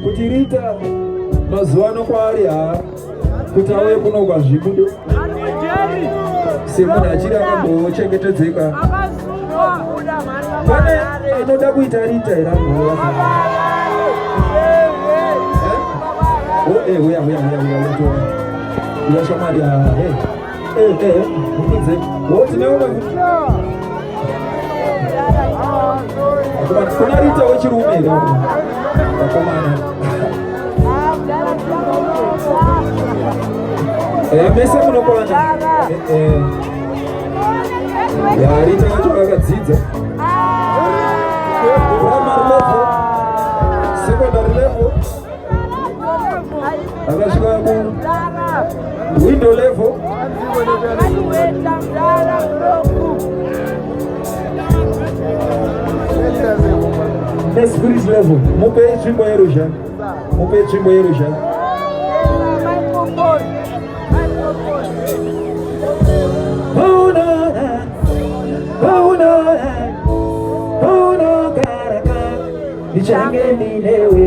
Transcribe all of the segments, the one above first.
kutirita mazuano kwari kutawe kuno kwazvibudo semunhu achiri akambochengetedzeka pane anoda kuita rita irambo uyashamari mupidze wotineona kuna rita wechirume vakomana mese munokwana rita yacho vakadzidza primary level secondary level akasvika window level spirit level mupe nzvimbo yeruzha nichange ninewe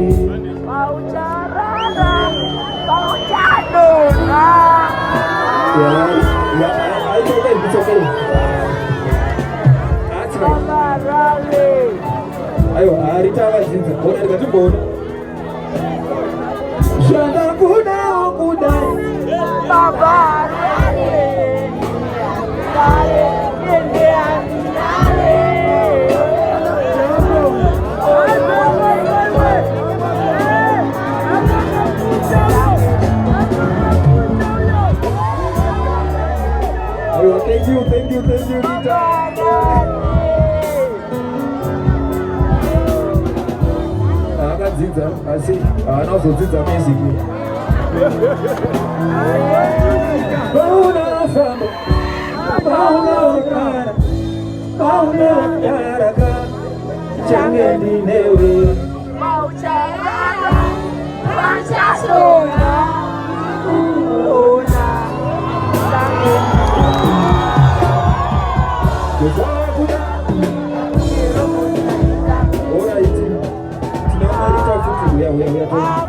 ayo arita vadzidza ona rikatimbona zvandakudawo kudai Thank you, Rita. Akadzidza asi anozodzidza music. Paunofamba, paunogara, paunogaraka, change ndinewe. Paucharara, pachasona, ona, we are